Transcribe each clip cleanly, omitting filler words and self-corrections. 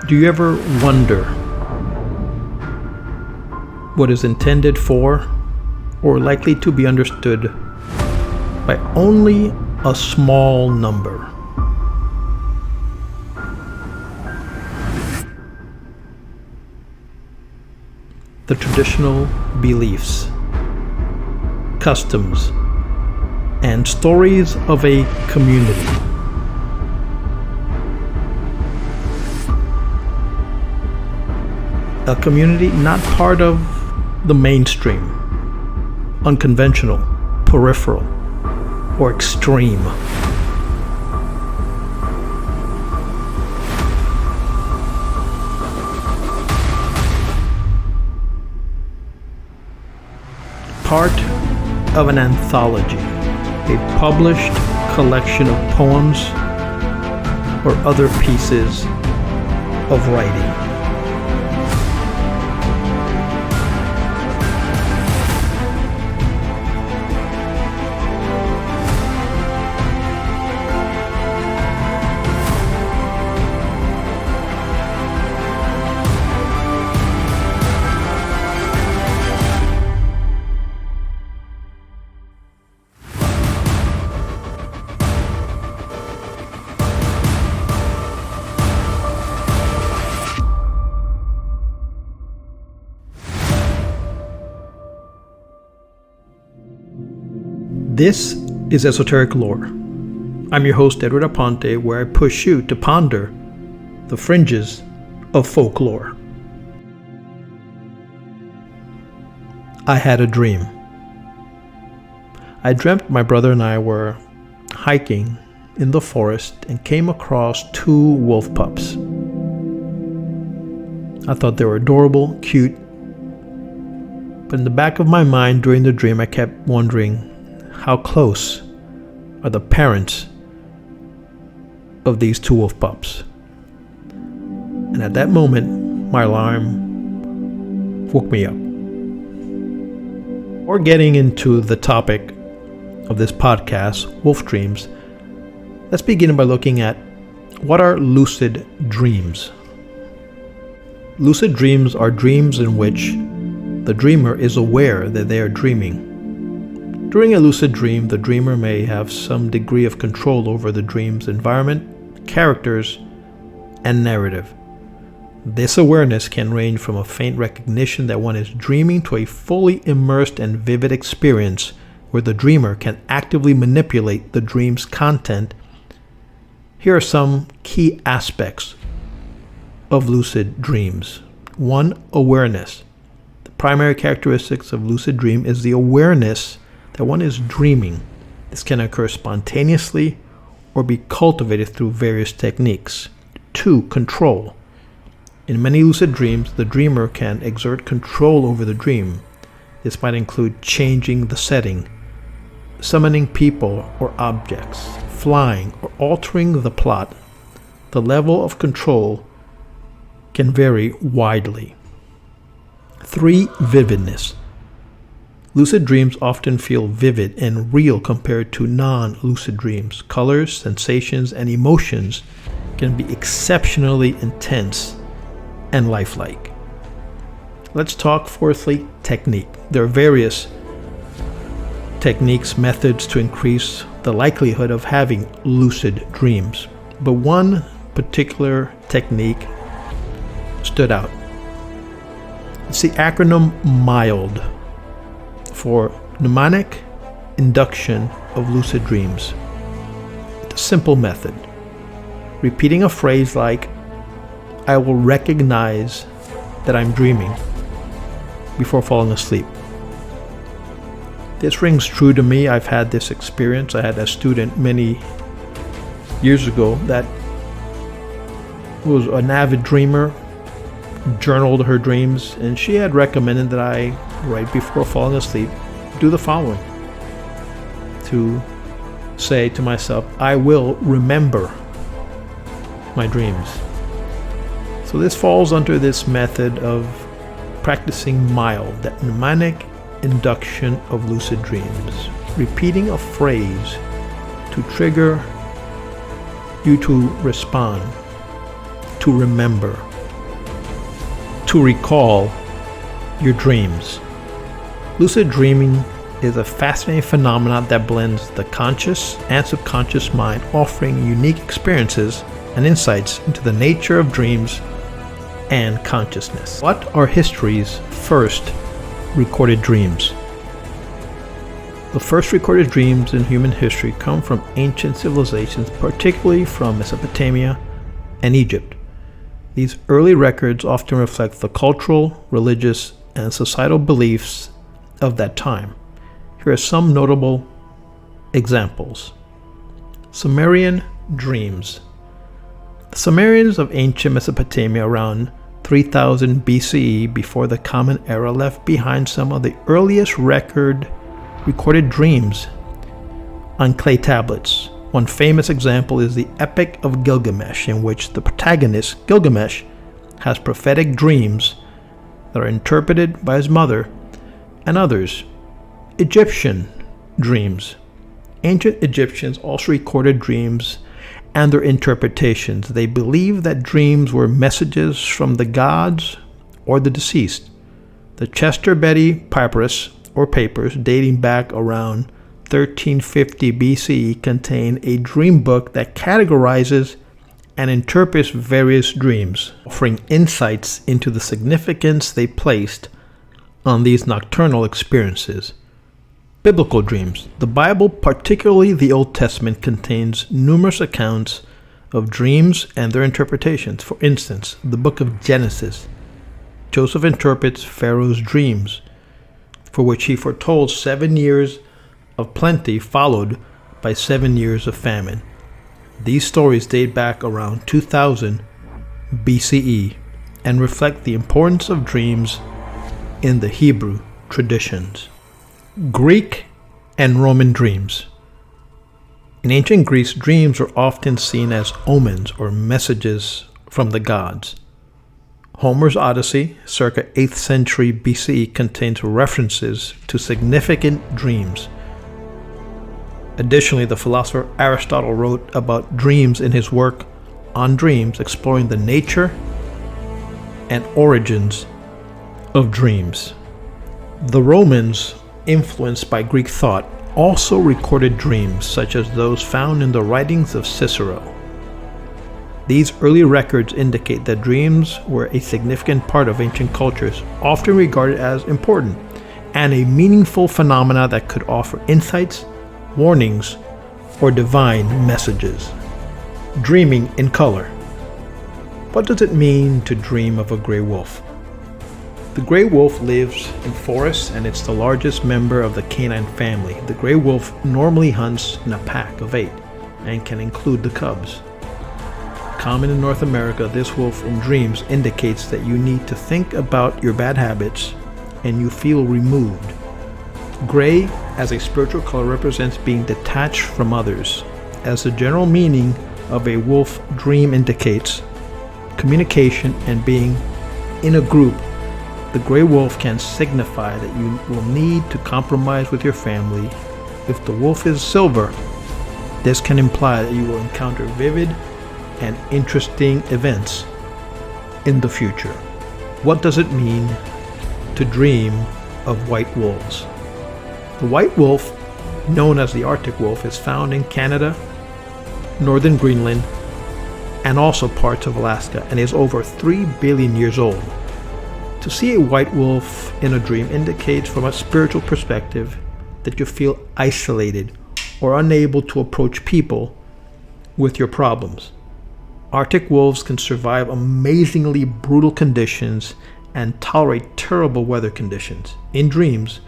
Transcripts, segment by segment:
Do you ever wonder what is intended for or likely to be understood by only a small number? The traditional beliefs, customs, and stories of a community. A community not part of the mainstream, unconventional, peripheral, or extreme. Part of an anthology, a published collection of poems or other pieces of writing. This is Esoteric Lore. I'm your host, Edward Aponte, where I push you to ponder the fringes of folklore. I had a dream. I dreamt my brother and I were hiking in the forest and came across 2 wolf pups. I thought they were adorable, cute, but in the back of my mind during the dream I kept wondering, how close are the parents of these 2 wolf pups? And at that moment, my alarm woke me up. Before getting into the topic of this podcast, wolf dreams, let's begin by looking at what are lucid dreams. Lucid dreams are dreams in which the dreamer is aware that they are dreaming. During a lucid dream, the dreamer may have some degree of control over the dream's environment, characters, and narrative. This awareness can range from a faint recognition that one is dreaming to a fully immersed and vivid experience where the dreamer can actively manipulate the dream's content. Here are some key aspects of lucid dreams. 1. Awareness. The primary characteristics of lucid dream is the awareness that one is dreaming. This can occur spontaneously or be cultivated through various techniques. 2. Control. In many lucid dreams, the dreamer can exert control over the dream. This might include changing the setting, summoning people or objects, flying, or altering the plot. The level of control can vary widely. 3. Vividness. Lucid dreams often feel vivid and real compared to non-lucid dreams. Colors, sensations, and emotions can be exceptionally intense and lifelike. Let's talk, fourthly, technique. There are various techniques, methods to increase the likelihood of having lucid dreams. But one particular technique stood out. It's the acronym MILD, for mnemonic induction of lucid dreams. It's a simple method. Repeating a phrase like, I will recognize that I'm dreaming before falling asleep. This rings true to me. I've had this experience. I had a student many years ago that was an avid dreamer, journaled her dreams, and she had recommended that I, right before falling asleep, do the following. To say to myself, I will remember my dreams. So this falls under this method of practicing MILD, that mnemonic induction of lucid dreams. Repeating a phrase to trigger you to respond, to remember, to recall your dreams. Lucid dreaming is a fascinating phenomenon that blends the conscious and subconscious mind, offering unique experiences and insights into the nature of dreams and consciousness. What are history's first recorded dreams? The first recorded dreams in human history come from ancient civilizations, particularly from Mesopotamia and Egypt. These early records often reflect the cultural, religious, and societal beliefs of that time. Here are some notable examples. Sumerian dreams. The Sumerians of ancient Mesopotamia around 3000 BCE, before the Common Era, left behind some of the earliest recorded dreams on clay tablets. One famous example is the Epic of Gilgamesh, in which the protagonist, Gilgamesh, has prophetic dreams that are interpreted by his mother and others. Egyptian dreams. Ancient Egyptians also recorded dreams and their interpretations. They believed that dreams were messages from the gods or the deceased. The Chester Beatty Papyrus, or papers dating back around 1350 BCE, contain a dream book that categorizes and interprets various dreams, offering insights into the significance they placed on these nocturnal experiences. Biblical dreams. The Bible, particularly the Old Testament, contains numerous accounts of dreams and their interpretations. For instance, the book of Genesis. Joseph interprets Pharaoh's dreams, for which he foretold 7 years of plenty followed by 7 years of famine. These stories date back around 2000 BCE and reflect the importance of dreams in the Hebrew traditions. Greek and Roman dreams. In ancient Greece, dreams were often seen as omens or messages from the gods. Homer's Odyssey, circa 8th century BCE, contains references to significant dreams. Additionally, the philosopher Aristotle wrote about dreams in his work On Dreams, exploring the nature and origins of dreams. The Romans, influenced by Greek thought, also recorded dreams, such as those found in the writings of Cicero. These early records indicate that dreams were a significant part of ancient cultures, often regarded as important, and a meaningful phenomena that could offer insights, warnings, or divine messages. Dreaming in color. What does it mean to dream of a gray wolf? The gray wolf lives in forests, and it's the largest member of the canine family. The gray wolf normally hunts in a pack of 8 and can include the cubs. Common in North America, this wolf in dreams indicates that you need to think about your bad habits and you feel removed. Gray, as a spiritual color, represents being detached from others. As the general meaning of a wolf dream indicates, communication and being in a group, the gray wolf can signify that you will need to compromise with your family. If the wolf is silver, this can imply that you will encounter vivid and interesting events in the future. What does it mean to dream of white wolves? The white wolf, known as the Arctic wolf, is found in Canada, northern Greenland, and also parts of Alaska, and is over 3 billion years old. To see a white wolf in a dream indicates, from a spiritual perspective, that you feel isolated or unable to approach people with your problems. Arctic wolves can survive amazingly brutal conditions and tolerate terrible weather conditions. In dreams,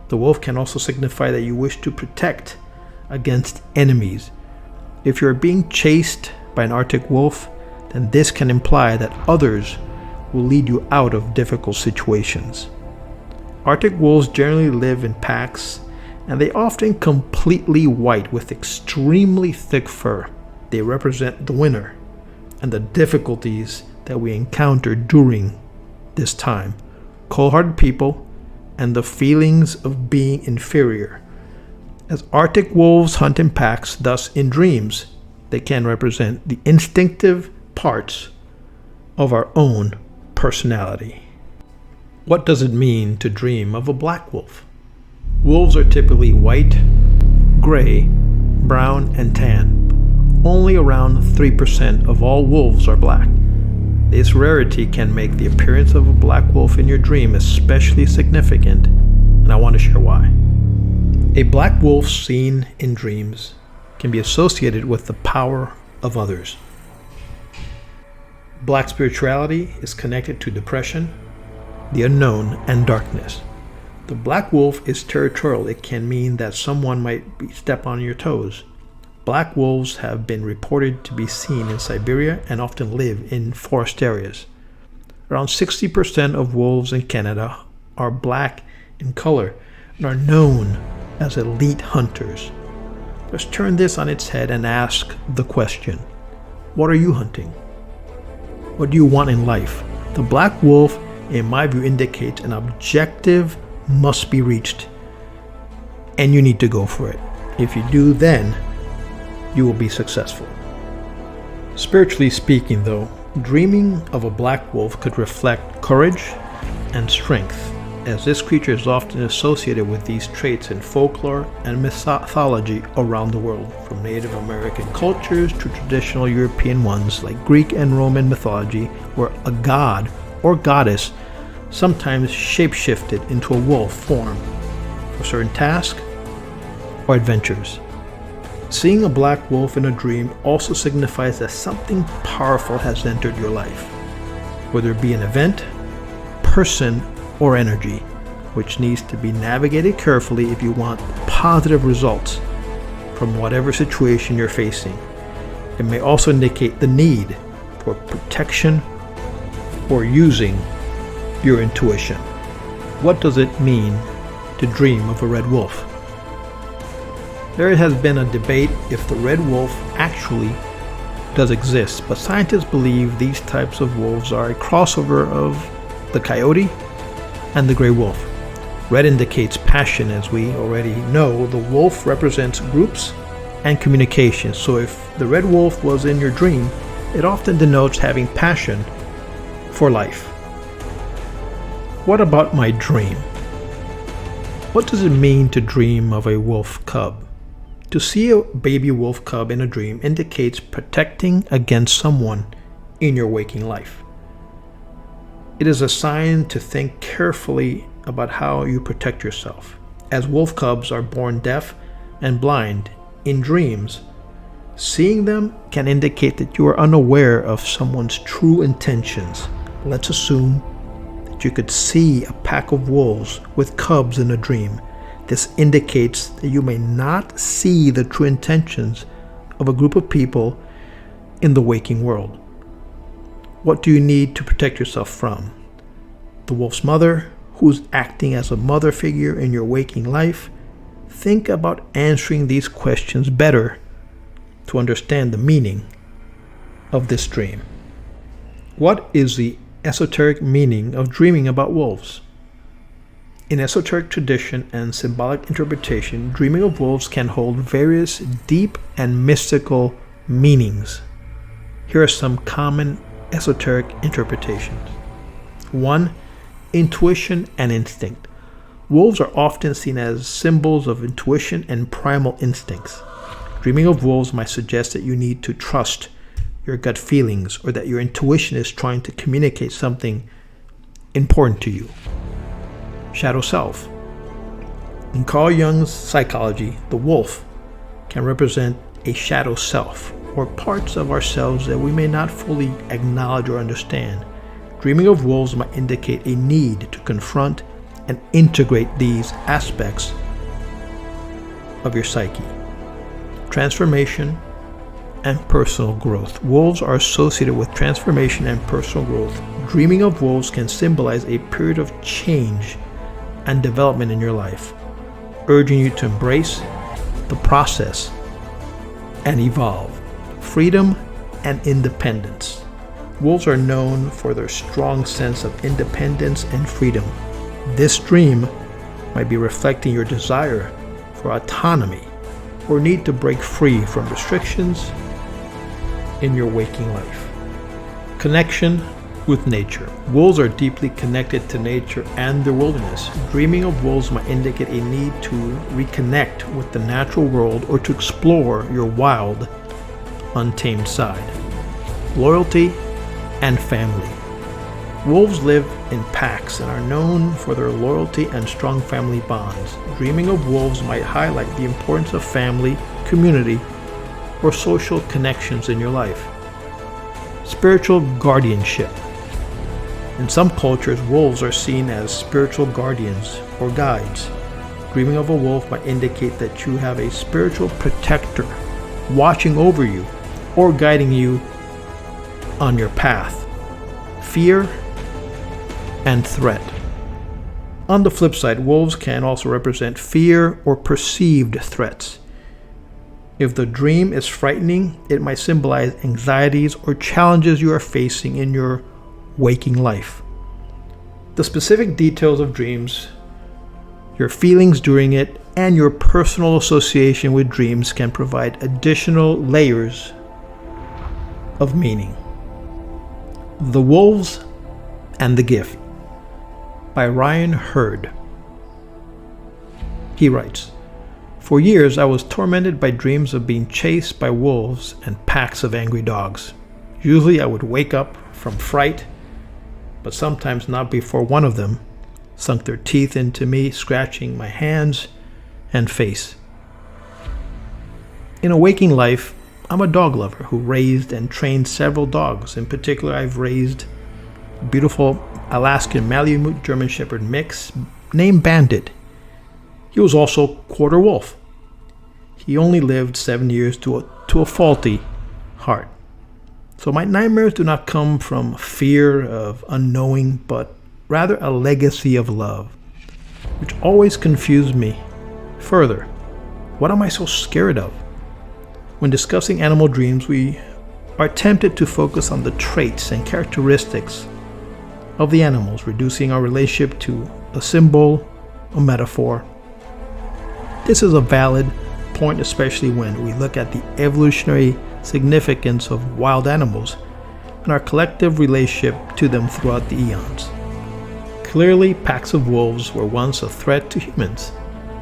the wolf can also signify that you wish to protect against enemies. If you're being chased by an Arctic wolf, then this can imply that others will lead you out of difficult situations. Arctic wolves generally live in packs, and they often completely white with extremely thick fur. They represent the winter and the difficulties that we encounter during this time, cold-hearted people, and the feelings of being inferior. As Arctic wolves hunt in packs, thus in dreams, they can represent the instinctive parts of our own personality. What does it mean to dream of a black wolf? Wolves are typically white, gray, brown, and tan. Only around 3% of all wolves are black. This rarity can make the appearance of a black wolf in your dream especially significant, and I want to share why. A black wolf seen in dreams can be associated with the power of others. Black spirituality is connected to depression, the unknown, and darkness. The black wolf is territorial. It can mean that someone might step on your toes. Black wolves have been reported to be seen in Siberia and often live in forest areas. Around 60% of wolves in Canada are black in color and are known as elite hunters. Let's turn this on its head and ask the question, what are you hunting? What do you want in life? The black wolf, in my view, indicates an objective must be reached, and you need to go for it. If you do, then you will be successful. Spiritually speaking, though, dreaming of a black wolf could reflect courage and strength, as this creature is often associated with these traits in folklore and mythology around the world, from Native American cultures to traditional European ones like Greek and Roman mythology, where a god or goddess sometimes shapeshifted into a wolf form for certain tasks or adventures. Seeing a black wolf in a dream also signifies that something powerful has entered your life, whether it be an event, person, or energy, which needs to be navigated carefully if you want positive results from whatever situation you're facing. It may also indicate the need for protection or using your intuition. What does it mean to dream of a red wolf? There has been a debate if the red wolf actually does exist, but scientists believe these types of wolves are a crossover of the coyote and the gray wolf. Red indicates passion, as we already know. The wolf represents groups and communication. So if the red wolf was in your dream, it often denotes having passion for life. What about my dream? What does it mean to dream of a wolf cub? To see a baby wolf cub in a dream indicates protecting against someone in your waking life. It is a sign to think carefully about how you protect yourself. As wolf cubs are born deaf and blind in dreams, seeing them can indicate that you are unaware of someone's true intentions. Let's assume that you could see a pack of wolves with cubs in a dream. This indicates that you may not see the true intentions of a group of people in the waking world. What do you need to protect yourself from? The wolf's mother, who's acting as a mother figure in your waking life? Think about answering these questions better to understand the meaning of this dream. What is the esoteric meaning of dreaming about wolves? In esoteric tradition and symbolic interpretation, dreaming of wolves can hold various deep and mystical meanings. Here are some common esoteric interpretations. 1. Intuition and instinct. Wolves are often seen as symbols of intuition and primal instincts. Dreaming of wolves might suggest that you need to trust your gut feelings, or that your intuition is trying to communicate something important to you. Shadow self. In Carl Jung's psychology, the wolf can represent a shadow self, or parts of ourselves that we may not fully acknowledge or understand. Dreaming of wolves might indicate a need to confront and integrate these aspects of your psyche. Transformation and personal growth. Wolves are associated with transformation and personal growth. Dreaming of wolves can symbolize a period of change and development in your life, urging you to embrace the process and evolve. Freedom and independence. Wolves are known for their strong sense of independence and freedom. This dream might be reflecting your desire for autonomy or need to break free from restrictions in your waking life. Connection with nature. Wolves are deeply connected to nature and the wilderness. Dreaming of wolves might indicate a need to reconnect with the natural world or to explore your wild, untamed side. Loyalty and family. Wolves live in packs and are known for their loyalty and strong family bonds. Dreaming of wolves might highlight the importance of family, community, or social connections in your life. Spiritual guardianship. In some cultures, wolves are seen as spiritual guardians or guides. Dreaming of a wolf might indicate that you have a spiritual protector watching over you or guiding you on your path. Fear and threat. On the flip side, wolves can also represent fear or perceived threats. If the dream is frightening, it might symbolize anxieties or challenges you are facing in your waking life. The specific details of dreams, your feelings during it, and your personal association with dreams can provide additional layers of meaning. The Wolves and the Gift by Ryan Hurd. He writes, "For years I was tormented by dreams of being chased by wolves and packs of angry dogs. Usually I would wake up from fright, but sometimes not before one of them sunk their teeth into me, scratching my hands and face. In a waking life, I'm a dog lover who raised and trained several dogs. In particular, I've raised a beautiful Alaskan Malamute German Shepherd mix named Bandit. He was also quarter wolf. He only lived 7 years to a faulty heart. So my nightmares do not come from fear of unknowing, but rather a legacy of love, which always confused me. Further, what am I so scared of? When discussing animal dreams, we are tempted to focus on the traits and characteristics of the animals, reducing our relationship to a symbol, a metaphor. This is a valid point, especially when we look at the evolutionary significance of wild animals and our collective relationship to them throughout the eons. Clearly, packs of wolves were once a threat to humans,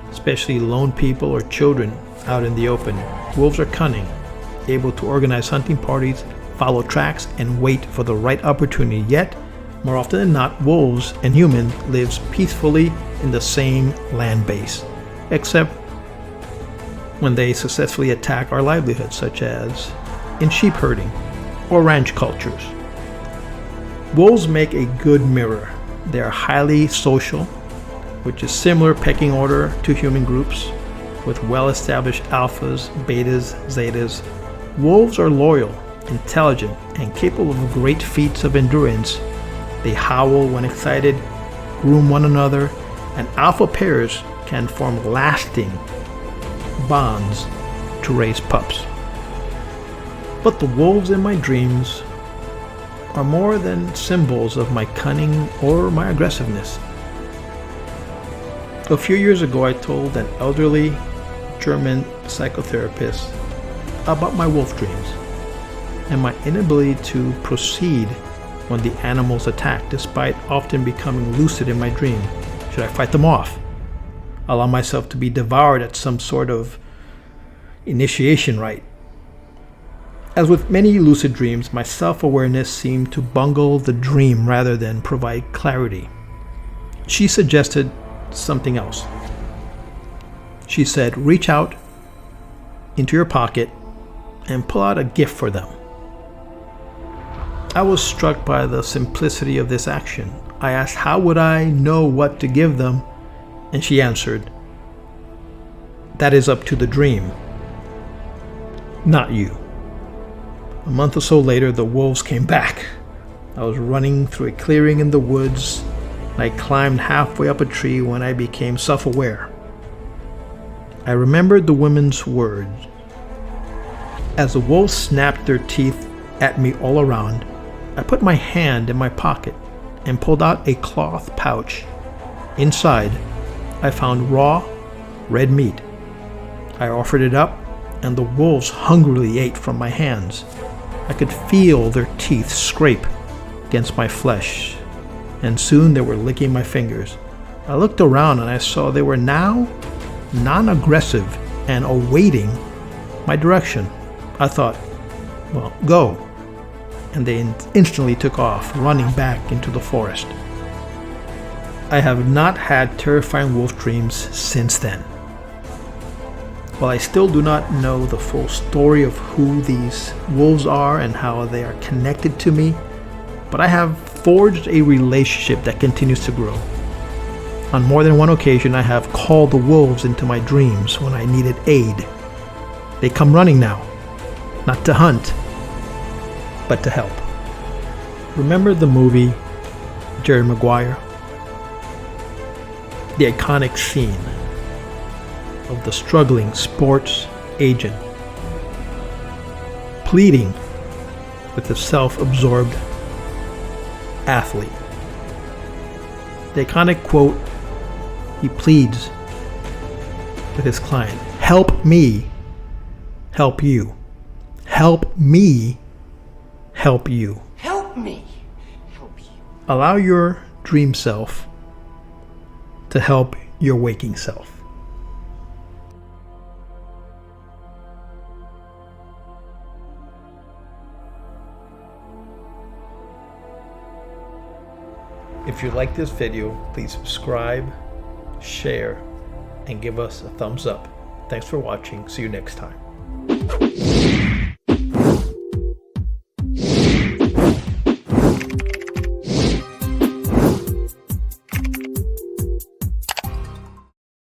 especially lone people or children out in the open. Wolves are cunning, able to organize hunting parties, follow tracks, and wait for the right opportunity. Yet, more often than not, wolves and humans live peacefully in the same land base, except when they successfully attack our livelihoods, such as in sheep herding or ranch cultures. Wolves make a good mirror. They are highly social, which is similar pecking order to human groups, with well-established alphas, betas, zetas. Wolves are loyal, intelligent, and capable of great feats of endurance. They howl when excited, groom one another, and alpha pairs can form lasting bonds to raise pups. But the wolves in my dreams are more than symbols of my cunning or my aggressiveness. A few years ago, I told an elderly German psychotherapist about my wolf dreams and my inability to proceed when the animals attack, despite often becoming lucid in my dream. Should I fight them off? Allow myself to be devoured at some sort of initiation rite? As with many lucid dreams, my self-awareness seemed to bungle the dream rather than provide clarity. She suggested something else. She said, reach out into your pocket and pull out a gift for them. I was struck by the simplicity of this action. I asked, how would I know what to give them? And she answered, that is up to the dream, not you. A month or so later, the wolves came back. I was running through a clearing in the woods, and I climbed halfway up a tree when I became self-aware. I remembered the woman's words. As the wolves snapped their teeth at me all around, I put my hand in my pocket and pulled out a cloth pouch. Inside, I found raw, red meat. I offered it up, and the wolves hungrily ate from my hands. I could feel their teeth scrape against my flesh, and soon they were licking my fingers. I looked around and I saw they were now non-aggressive and awaiting my direction. I thought, well, go. And they instantly took off, running back into the forest. I have not had terrifying wolf dreams since then. While I still do not know the full story of who these wolves are and how they are connected to me, but I have forged a relationship that continues to grow. On more than one occasion, I have called the wolves into my dreams when I needed aid. They come running now, not to hunt, but to help. Remember the movie Jerry Maguire? The iconic scene of the struggling sports agent pleading with the self-absorbed athlete. The iconic quote, he pleads with his client, "Help me help you. Help me help you." Help me help you. Allow your dream self to help your waking self. If you like this video, please subscribe, share, and give us a thumbs up. Thanks for watching. See you next time.